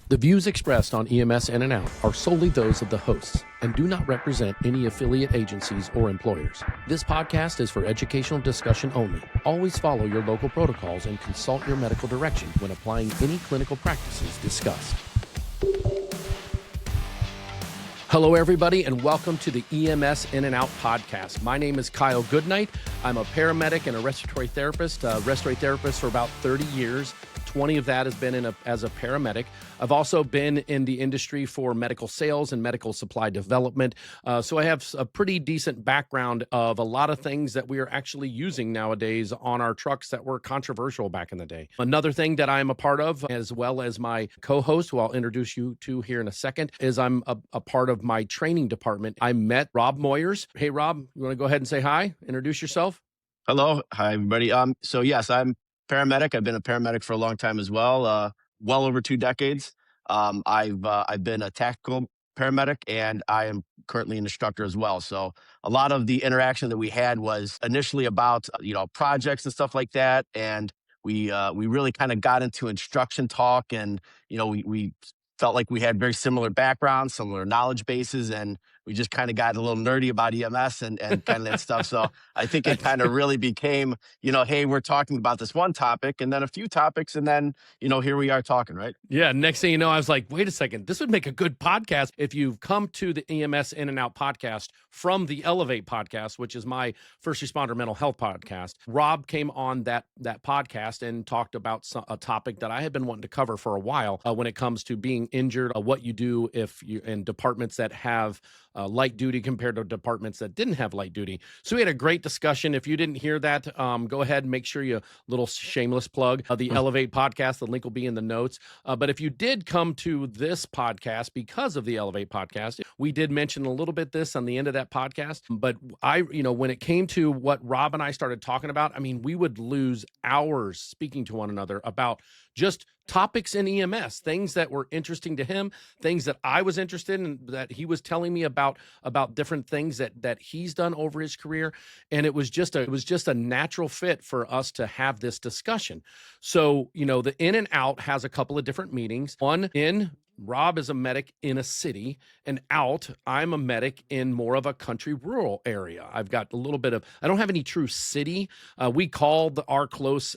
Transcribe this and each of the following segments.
The views expressed on EMS In-N-Out are solely those of the hosts and do not represent any affiliate agencies or employers. This podcast is for educational discussion only. Always follow your local protocols and consult your medical direction when applying any clinical practices discussed. Hello, everybody, and welcome to the EMS In-N-Out podcast. My name is Kyle Goodnight. I'm a paramedic and a respiratory therapist for about 30 years. 20 of that has been as a paramedic. I've also been in the industry for medical sales and medical supply development. So I have a pretty decent background of a lot of things that we are actually using nowadays on our trucks that were controversial back in the day. Another thing that I'm a part of, as well as my co-host, who I'll introduce you to here in a second, is I'm a part of my training department. I met Rob Moyers. Hey, Rob, you want to go ahead and say hi? Introduce yourself. Hello. Hi, everybody. So yes, I'm paramedic. I've been a paramedic for a long time as well, well over 2 decades. I've been a tactical paramedic, and I am currently an instructor as well. So a lot of the interaction that we had was initially about projects and stuff like that, and we really kind of got into instruction talk, and we felt like we had very similar backgrounds, similar knowledge bases, and we just kind of got a little nerdy about EMS and kind of that stuff. So I think it kind of really became, hey, we're talking about this one topic and then a few topics, and then, here we are talking, right? Yeah. Next thing you know, I was like, wait a second, this would make a good podcast. If you've come to the EMS In-N-Out podcast from the Elevate podcast, which is my first responder mental health podcast, Rob came on that podcast and talked about a topic that I had been wanting to cover for a while when it comes to being injured, what you do if you're in departments that have light duty compared to departments that didn't have light duty. So we had a great discussion. If you didn't hear that, go ahead and make sure you, little shameless plug, the Elevate podcast, the link will be in the notes. But if you did come to this podcast because of the Elevate podcast, we did mention a little bit this on the end of that podcast. But when it came to what Rob and I started talking about, I mean, we would lose hours speaking to one another about just topics in EMS, things that were interesting to him, things that I was interested in, that he was telling me about different things that he's done over his career. And it was just a natural fit for us to have this discussion. So, the In-N-Out has a couple of different meanings. One, in, Rob is a medic in a city, and out, I'm a medic in more of a country rural area. I've got a little bit of, I don't have any true city. We call our close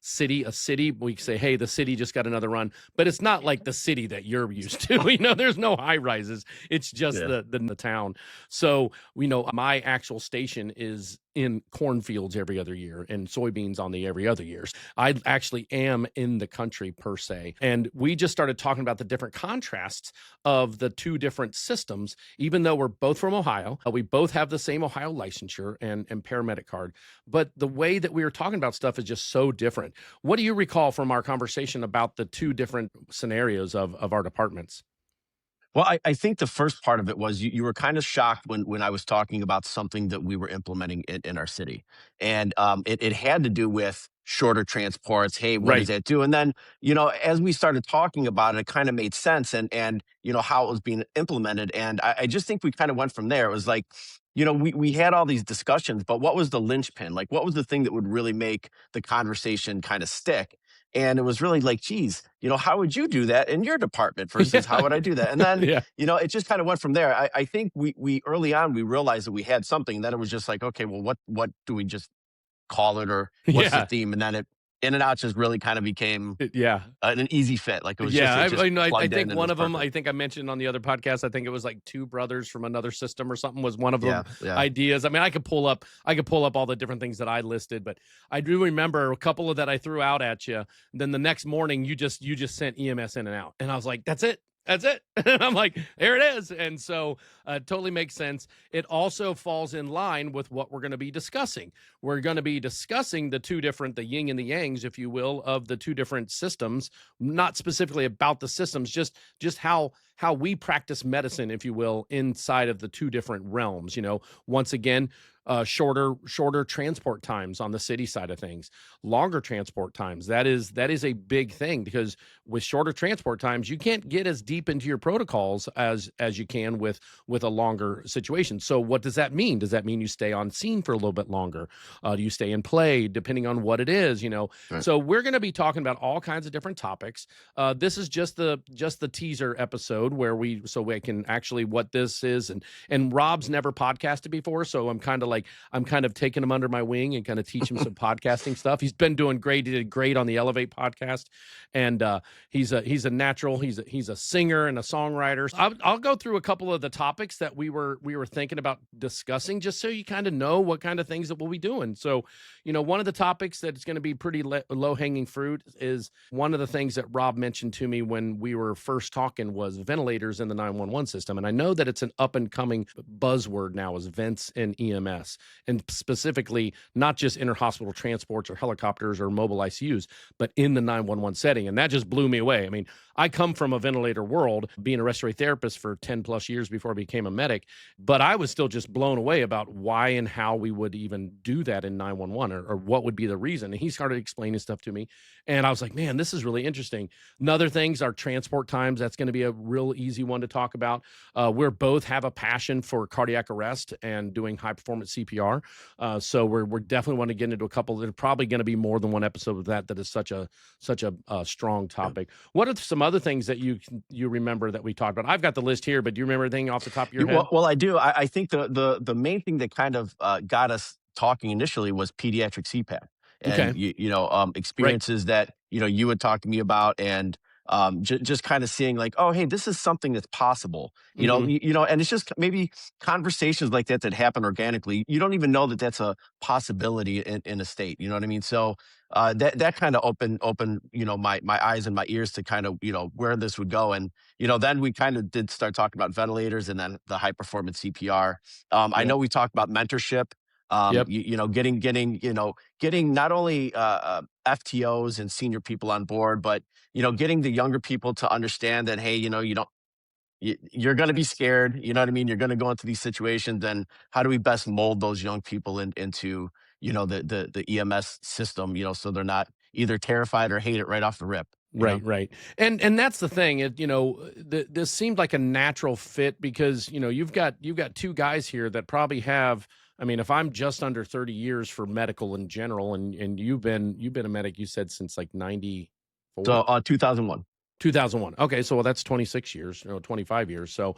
city a city. We say, hey, the city just got another run, but it's not like the city that you're used to. There's no high rises. It's just the town. So my actual station is in cornfields every other year and soybeans on the every other years. I actually am in the country per se. And we just started talking about the different contrasts of the two different systems, even though we're both from Ohio. We both have the same Ohio licensure and paramedic card. But the way that we were talking about stuff is just so different. What do you recall from our conversation about the two different scenarios of our departments? Well, I think the first part of it was you were kind of shocked when I was talking about something that we were implementing in our city. And it had to do with shorter transports. Hey, what does that do? And then, as we started talking about it, it kind of made sense and how it was being implemented. And I just think we kind of went from there. It was like, we had all these discussions, but what was the linchpin? Like, what was the thing that would really make the conversation kind of stick? And it was really like, geez, how would you do that in your department versus how would I do that? And then, it just kind of went from there. I think we early on, we realized that we had something. Then it was just like, okay, well, what do we just call it, or what's the theme? And then In-N-Out just really kind of became an easy fit. Like it was I think one of them, I think I mentioned on the other podcast, I think it was like two brothers from another system or something was one of them ideas. I mean, I could pull up all the different things that I listed, but I do remember a couple of that I threw out at you. Then the next morning you just sent EMS In-N-Out, and I was like, that's it. And I'm like, there it is. And so totally makes sense. It also falls in line with what we're going to be discussing. We're going to be discussing the yin and the yangs, if you will, of the two different systems, not specifically about the systems, just how how we practice medicine, if you will, inside of the two different realms. Once again, shorter transport times on the city side of things, longer transport times. That is a big thing, because with shorter transport times, you can't get as deep into your protocols as you can with a longer situation. So what does that mean? Does that mean you stay on scene for a little bit longer? Do you stay and play, depending on what it is? Right. So we're going to be talking about all kinds of different topics. This is just the teaser episode where we can actually what this is, and Rob's never podcasted before, so I'm kind of taking him under my wing and kind of teach him some podcasting stuff. He's been doing great. He did great on the Elevate podcast, and he's a natural. He's a singer and a songwriter. I'll go through a couple of the topics that we were thinking about discussing, just so you kind of know what kind of things that we'll be doing. So, one of the topics that's going to be pretty low hanging fruit is one of the things that Rob mentioned to me when we were first talking was ventilators in the 911 system. And I know that it's an up and coming buzzword now, is vents and EMS, and specifically not just interhospital transports or helicopters or mobile ICUs, but in the 911 setting. And that just blew me away. I mean, I come from a ventilator world, being a respiratory therapist for 10 plus years before I became a medic, but I was still just blown away about why and how we would even do that in 911, or what would be the reason. And he started explaining stuff to me, and I was like, man, this is really interesting. Another things are transport times. That's going to be a real easy one to talk about. We're both have a passion for cardiac arrest and doing high performance CPR. So we're definitely want to get into a couple. There's probably going to be more than one episode of that is such a strong topic. What are some other things that you remember that we talked about? I've got the list here, but do you remember anything off the top of your head? Well, I do. I think the main thing that kind of got us talking initially was pediatric CPAP, Okay, and right. experiences that you would talk to me about, and just kind of seeing like, oh, hey, this is something that's possible. Hmm. And it's just maybe conversations like that that happen organically. You don't even know that that's a possibility in a state. You know what I mean? So that kind of opened my eyes and my ears to kind of where this would go. And then we kind of did start talking about ventilators and then the high performance CPR. I Yep. know we talked about mentorship. Yep. Getting not only FTOs and senior people on board, but getting the younger people to understand that, hey, you don't you're going to be scared. You know what I mean? You're going to go into these situations, and how do we best mold those young people into the EMS system? So they're not either terrified or hate it right off the rip. Right, right. And that's the thing. This seemed like a natural fit, because, you've got two guys here that probably have, I mean, if I'm just under 30 years for medical in general, and you've been a medic, you said, since like 94? So 2001. 2001. Okay, so well, that's 26 years, 25 years. So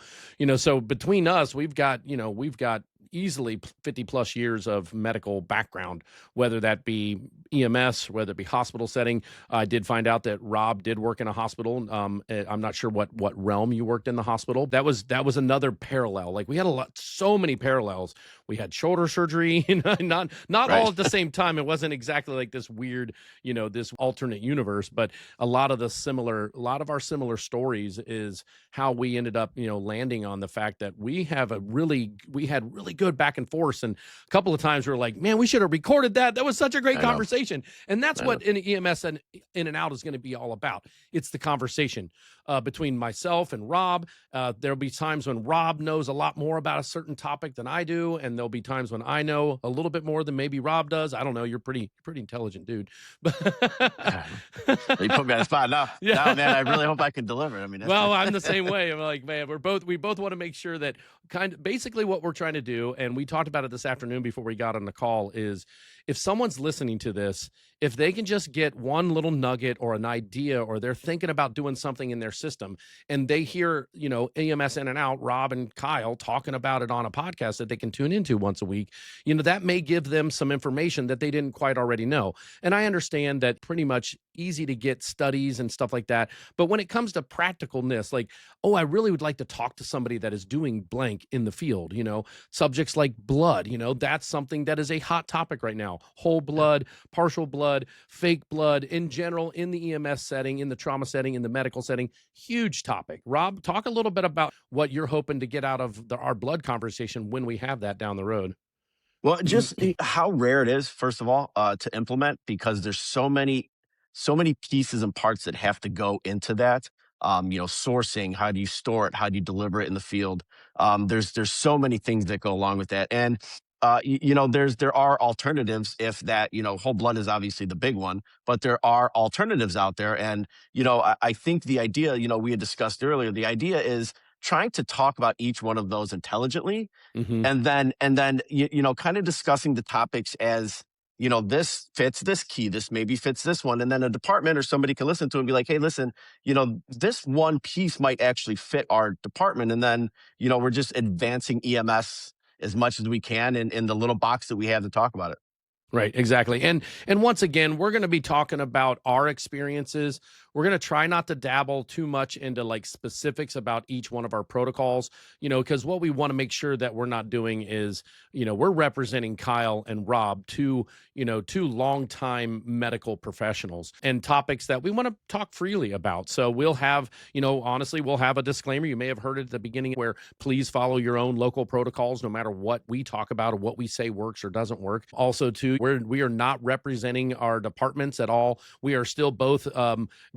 between us, we've got easily 50 plus years of medical background, whether that be EMS, whether it be hospital setting. I did find out that Rob did work in a hospital. I'm not sure what realm you worked in the hospital. That was another parallel. Like, we had so many parallels. We had shoulder surgery, not all Right. at the same time. It wasn't exactly like this weird, this alternate universe, but a lot of our similar stories is how we ended up, landing on the fact that we had really good back and forth. And a couple of times we were like, man, we should have recorded that. That was such a great I know. conversation. And that's I know. what an EMS and In-N-Out is going to be all about. It's the conversation between myself and Rob. There'll be times when Rob knows a lot more about a certain topic than I do, and there'll be times when I know a little bit more than maybe Rob does. I don't know. You're pretty intelligent dude, but You put me on the spot now. Now, yeah. man, I really hope I can deliver. I mean, Well, I'm the that's same way. I'm like, man, we both want to make sure that kind of basically what we're trying to do, and we talked about it this afternoon before we got on the call, is if someone's listening to this, if they can just get one little nugget or an idea, or they're thinking about doing something in their system, and they hear, EMS In-N-Out, Rob and Kyle talking about it on a podcast that they can tune into once a week, that may give them some information that they didn't quite already know. And I understand that pretty much easy to get studies and stuff like that. But when it comes to practicalness, like, oh, I really would like to talk to somebody that is doing blank in the field, subjects like blood, that's something that is a hot topic right now. Whole blood, partial blood, fake blood in general, in the EMS setting, in the trauma setting, in the medical setting, huge topic. Rob, talk a little bit about what you're hoping to get out of our blood conversation when we have that down the road. Well, just how rare it is, first of all, to implement, because there's so many pieces and parts that have to go into that. sourcing, how do you store it, how do you deliver it in the field. There's so many things that go along with that. And there are alternatives. If that, whole blood is obviously the big one, but there are alternatives out there. And I think the idea, we had discussed earlier, the idea is trying to talk about each one of those intelligently, Hmm. and then kind of discussing the topics as, this fits this key, this maybe fits this one, and then a department or somebody can listen to it and be like, hey, listen, this one piece might actually fit our department. And then we're just advancing EMS as much as we can in the little box that we have to talk about it. Right, exactly. And once again, we're going to be talking about our experiences. We're going to try not to dabble too much into like specifics about each one of our protocols, because what we want to make sure that we're not doing is, we're representing Kyle and Rob, two longtime medical professionals, and topics that we want to talk freely about. So we'll have, honestly, we'll have a disclaimer. You may have heard it at the beginning where please follow your own local protocols, no matter what we talk about or what we say works or doesn't work. Also, too, we are not representing our departments at all. We are still both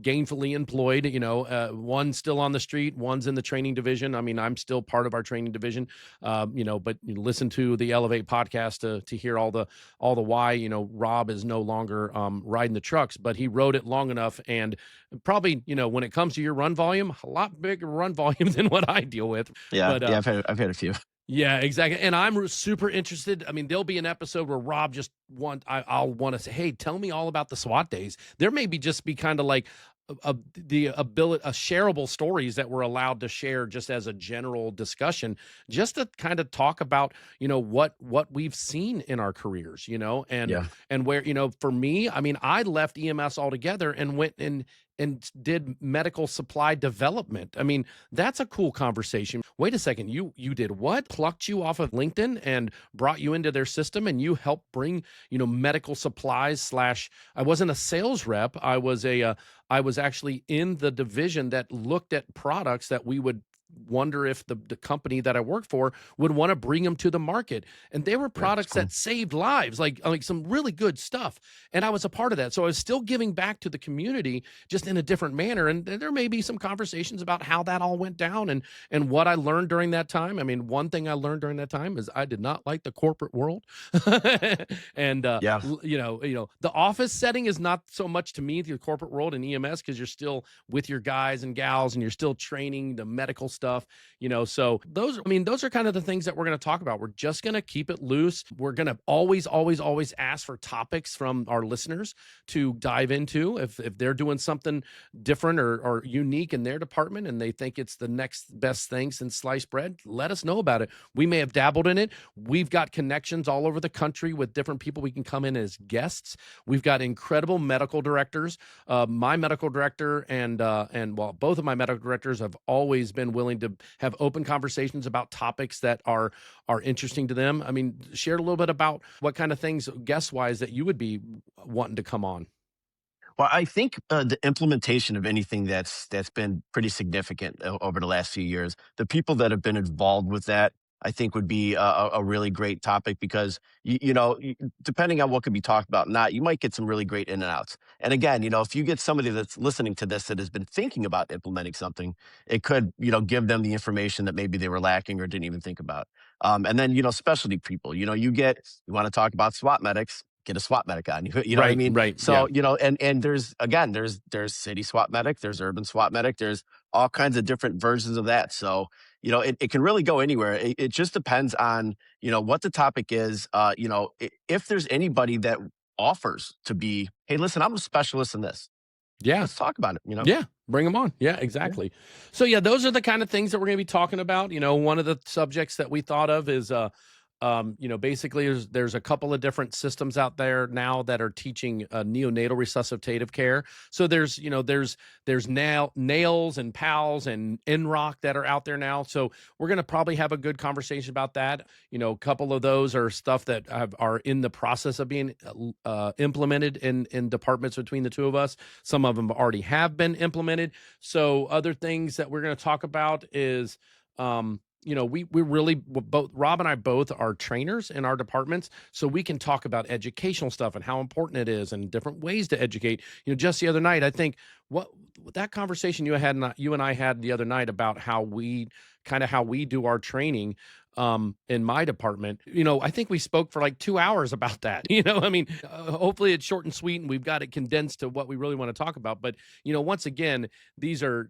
gainfully employed. One's still on the street, one's in the training division. I mean, I'm still part of our training division. But you listen to the Elevate podcast to hear all the why. Rob is no longer riding the trucks, but he rode it long enough, and probably when it comes to your run volume, a lot bigger run volume than what I deal with. Yeah, But yeah, I've had a few. yeah, exactly. And I'm super interested. I mean, there'll be an episode where Rob I'll want to say, hey, tell me all about the SWAT days. There may just be kind of like the ability, shareable stories that we're allowed to share just as a general discussion, just to kind of talk about, what we've seen in our careers, and Yeah. where, for me, I mean, I left EMS altogether and went and did medical supply development. I mean, that's a cool conversation. Wait a second, you did what? Plucked you off of LinkedIn and brought you into their system, and you helped bring, medical supplies slash, I wasn't a sales rep. I was actually in the division that looked at products that we would wonder if the company that I worked for would want to bring them to the market. And they were That's products cool. that saved lives, like some really good stuff. And I was a part of that. So I was still giving back to the community, just in a different manner. And there may be some conversations about how that all went down and what I learned during that time. I mean, one thing I learned during that time is I did not like the corporate world. And Yeah. the office setting is not so much to me the corporate world in EMS, because you're still with your guys and gals and you're still training the medical stuff. So those are kind of the things that we're going to talk about. We're just going to keep it loose. We're going to always ask for topics from our listeners to dive into. If they're doing something different or unique in their department and they think it's the next best thing since sliced bread, let us know about it. We may have dabbled in it. We've got connections all over the country with different people we can come in as guests. We've got incredible medical directors. My medical director and both of my medical directors have always been willing to have open conversations about topics that are interesting to them. I mean, share a little bit about what kind of things guest wise that you would be wanting to come on. Well, I think the implementation of anything that's been pretty significant over the last few years, the people that have been involved with that, I think would be a really great topic because depending on what could be talked about, not you might get some really great in and outs. And again, if you get somebody that's listening to this that has been thinking about implementing something, it could give them the information that maybe they were lacking or didn't even think about. And then specialty people, you want to talk about SWAT medics. Get a SWAT medic on you. You know what I Right, mean? right, yeah. So, and there's city SWAT medic, there's urban SWAT medic, there's all kinds of different versions of that. So, it can really go anywhere. It just depends on, what the topic is. If there's anybody that offers to be, hey, listen, I'm a specialist in this. Yeah. Let's talk about it. Yeah, bring them on. Yeah, Yeah. exactly. So yeah, those are the kind of things that we're going to be talking about. One of the subjects that we thought of is basically there's a couple of different systems out there now that are teaching neonatal resuscitative care. So there's nails and pals and NROC that are out there now. So we're going to probably have a good conversation about that. A couple of those are stuff that are in the process of being implemented in departments between the two of us. Some of them already have been implemented. So other things that we're going to talk about is we really both Rob and I both are trainers in our departments, so we can talk about educational stuff and how important it is and different ways to educate. Just the other night, I think that conversation you and I had the other night about how we do our training in my department, I think we spoke for like 2 hours about that. I mean, hopefully it's short and sweet and we've got it condensed to what we really want to talk about. But, once again, these are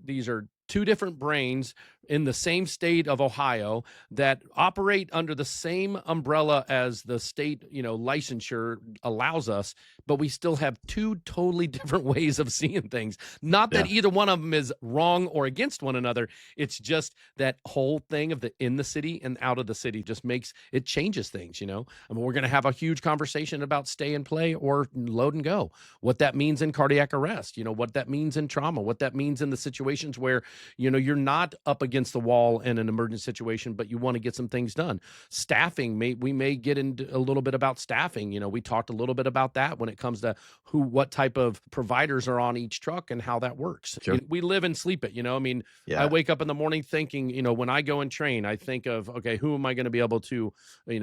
two different brains in the same state of Ohio that operate under the same umbrella as the state, licensure allows us, but we still have two totally different ways of seeing things. Not that Yeah. either one of them is wrong or against one another. It's just that whole thing of the in the city and out of the city just makes it changes things. I mean, we're going to have a huge conversation about stay and play or load and go, what that means in cardiac arrest, what that means in trauma, what that means in the situations where you're not up against the wall in an emergency situation, but you want to get some things done. Staffing, we may get into a little bit about staffing. We talked a little bit about that when it comes to what type of providers are on each truck and how that works. Sure. We live and sleep it. I mean, I Yeah. wake up in the morning thinking, when I go and train, I think of, okay, who am I going to be able to,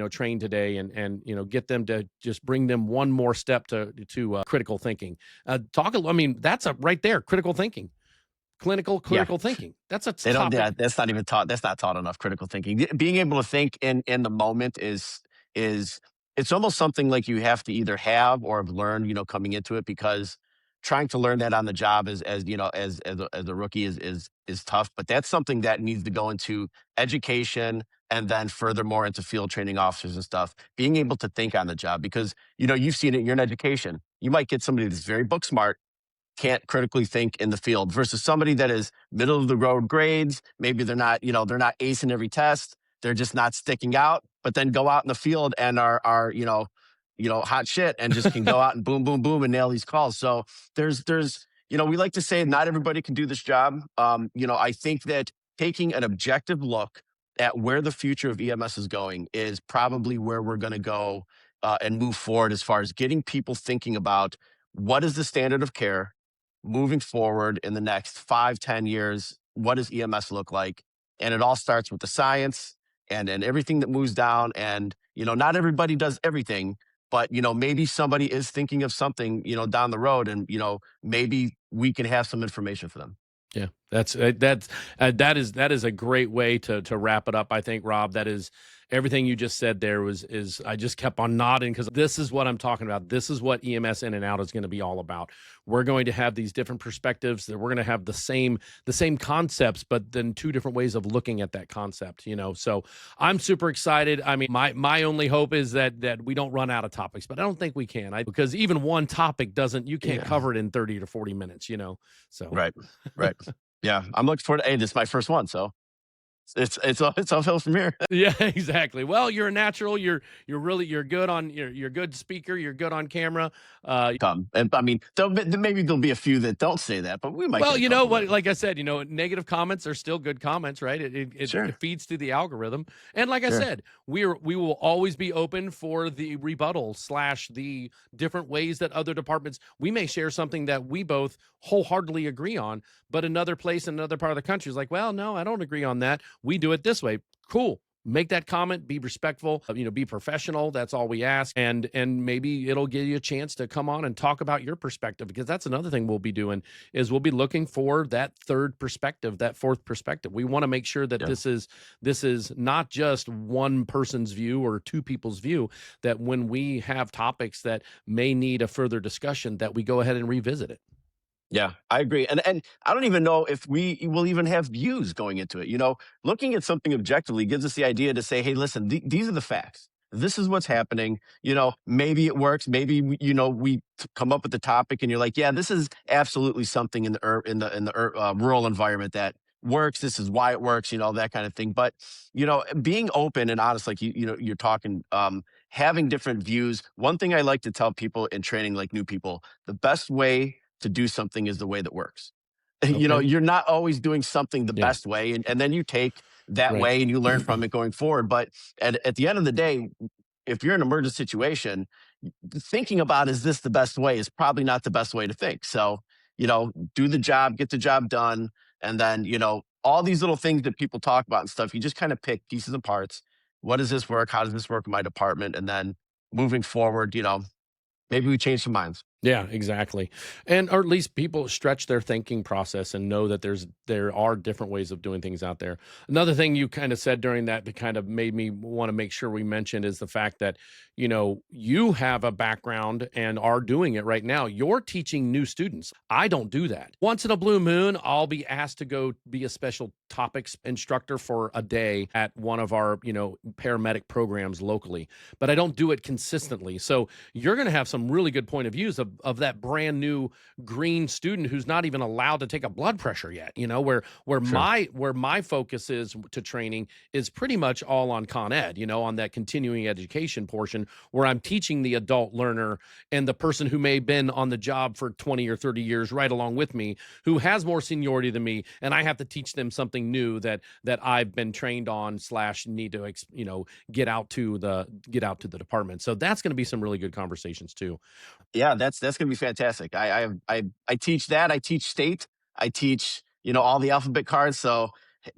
train today and get them to just bring them one more step to critical thinking. I mean, that's right there, critical thinking. Yeah. Critical thinking. That's a They don't. Yeah, topic. that's not even taught. That's not taught enough. Critical thinking, being able to think in the moment is it's almost something like you have to either have or have learned, coming into it. Because trying to learn that on the job as a rookie is tough. But that's something that needs to go into education and then furthermore into field training officers and stuff. Being able to think on the job, because you've seen it. You're in education. You might get somebody that's very book smart, can't critically think in the field, versus somebody that is middle of the road grades. Maybe they're not acing every test. They're just not sticking out, but then go out in the field and are hot shit and just can go out and boom, boom, boom and nail these calls. So we like to say not everybody can do this job. I think that taking an objective look at where the future of EMS is going is probably where we're going to go and move forward, as far as getting people thinking about what is the standard of care moving forward in the next 5, 10 years. What does EMS look like? And it all starts with the science and everything that moves down. And not everybody does everything, but maybe somebody is thinking of something down the road, and maybe we can have some information for them. Yeah, that is a great way to wrap it up. I think, Rob, that is everything you just said. There is I just kept on nodding because this is what I'm talking about. This is what EMS In-N-Out is going to be all about. We're going to have these different perspectives. That we're going to have the same concepts, but then two different ways of looking at that concept. So I'm super excited. I mean, my only hope is that we don't run out of topics, but I don't think we can. Because even one topic you can't Yeah. cover it in 30 to 40 minutes. So. Right. Right. Yeah. I'm looking forward to. Hey, this is my first one, so it's uphill from here. Yeah, exactly. Well, you're a natural. You're good you're a good speaker. You're good on camera. Come, and I mean, maybe there'll be a few that don't say that, but we might. Well, get a you know couple what? in. Like I said, negative comments are still good comments, right? It Sure. feeds to the algorithm. And like I Sure. said, we will always be open for the rebuttal / the different ways that other departments. We may share something that we both wholeheartedly agree on, but another place in another part of the country is like, well, no, I don't agree on that. We do it this way. Cool. Make that comment, be respectful, be professional. That's all we ask. And maybe it'll give you a chance to come on and talk about your perspective, because that's another thing we'll be doing is we'll be looking for that third perspective, that fourth perspective. We want to make sure that Yeah. this is not just one person's view or two people's view, that when we have topics that may need a further discussion, that we go ahead and revisit it. Yeah, I agree. And I don't even know if we will even have views going into it. Looking at something objectively gives us the idea to say, hey, listen, these are the facts. This is what's happening. Maybe it works. Maybe we come up with the topic, and you're like, yeah, this is absolutely something in the rural environment that works. This is why it works. That kind of thing. But being open and honest, like you're talking, having different views. One thing I like to tell people in training, like new people, the best way to do something is the way that works. Okay. You're not always doing something the Yeah. best way, and then you take that Right. way and you learn from it going forward. But at the end of the day, if you're in an emergency situation, thinking about is this the best way is probably not the best way to think. So, do the job, get the job done, and then, all these little things that people talk about and stuff, you just kind of pick pieces and parts. What does this work? How does this work in my department? And then moving forward, maybe we change some minds. Yeah, exactly. And or at least people stretch their thinking process and know that there are different ways of doing things out there. Another thing you kind of said during that kind of made me want to make sure we mentioned is the fact that, you have a background and are doing it right now. You're teaching new students. I don't do that. Once in a blue moon, I'll be asked to go be a special topics instructor for a day at one of our, paramedic programs locally, but I don't do it consistently. So you're going to have some really good point of views of that brand new green student who's not even allowed to take a blood pressure yet, where Sure. my focus is to training is pretty much all on Con Ed, on that continuing education portion where I'm teaching the adult learner and the person who may have been on the job for 20 or 30 years right along with me, who has more seniority than me, and I have to teach them something new that I've been trained on / need to get out to the department. So that's going to be some really good conversations too. Yeah, that's gonna be fantastic. I teach that. I teach state. I teach all the alphabet cards. So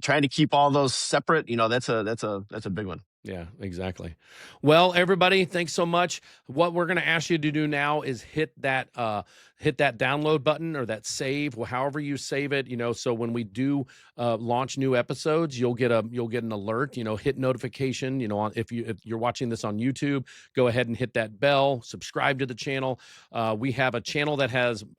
trying to keep all those separate, that's a big one. Yeah, exactly. Well, everybody, thanks so much. What we're going to ask you to do now is hit that download button or that save, however you save it. So when we do launch new episodes, you'll get an alert. Hit notification. If you're watching this on YouTube, go ahead and hit that bell. Subscribe to the channel. We have a channel that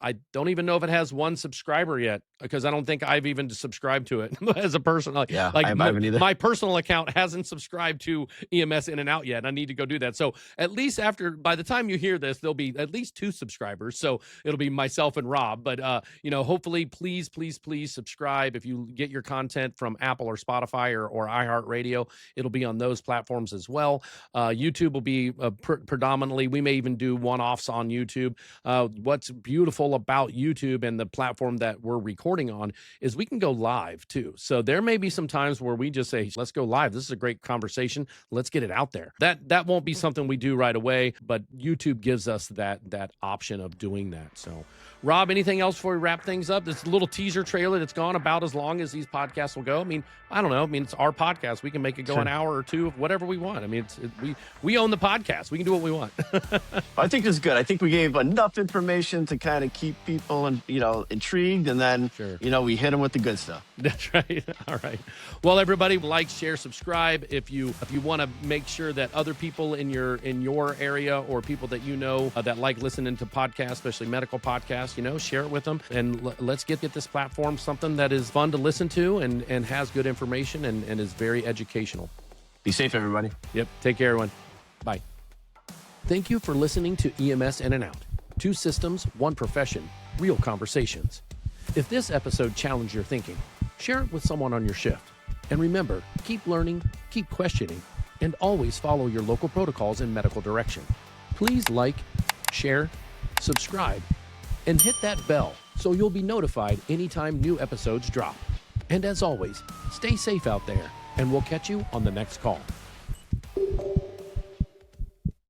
I don't even know if it has one subscriber yet because I don't think I've even subscribed to it as a person. Yeah, Like I haven't either. my personal account hasn't subscribed to EMS In-N-Out yet. I need to go do that. So at least by the time you hear this, there'll be at least 2 subscribers. So it'll be myself and Rob. But hopefully, please subscribe. If you get your content from Apple or Spotify or iHeartRadio, it'll be on those platforms as well. YouTube will be predominantly. We may even do one-offs on YouTube. What's beautiful about YouTube and the platform that we're recording on is we can go live too. So there may be some times where we just say, let's go live. This is a great conversation. Let's get it out there. That won't be something we do right away, but YouTube gives us that option of doing that. So, Rob, anything else before we wrap things up? This little teaser trailer that's gone about as long as these podcasts will go. I mean, I don't know. I mean, it's our podcast. We can make it go an hour or two of whatever we want. I mean, we own the podcast. We can do what we want. I think it's good. I think we gave enough information to kind of keep people intrigued, and then Sure. we hit them with the good stuff. That's right. All right. Well, everybody, like, share, subscribe. If you want to make sure that other people in your area or people that that like listening to podcasts, especially medical podcasts, share it with them, and let's get this platform something that is fun to listen to and has good information and is very educational. Be safe, everybody. Yep. Take care, everyone. Bye. Thank you for listening to EMS In-N-Out. 2 systems, 1 profession, real conversations. If this episode challenged your thinking, share it with someone on your shift. And remember, keep learning, keep questioning, and always follow your local protocols and medical direction. Please like, share, subscribe, and hit that bell so you'll be notified anytime new episodes drop. And as always, stay safe out there, and we'll catch you on the next call.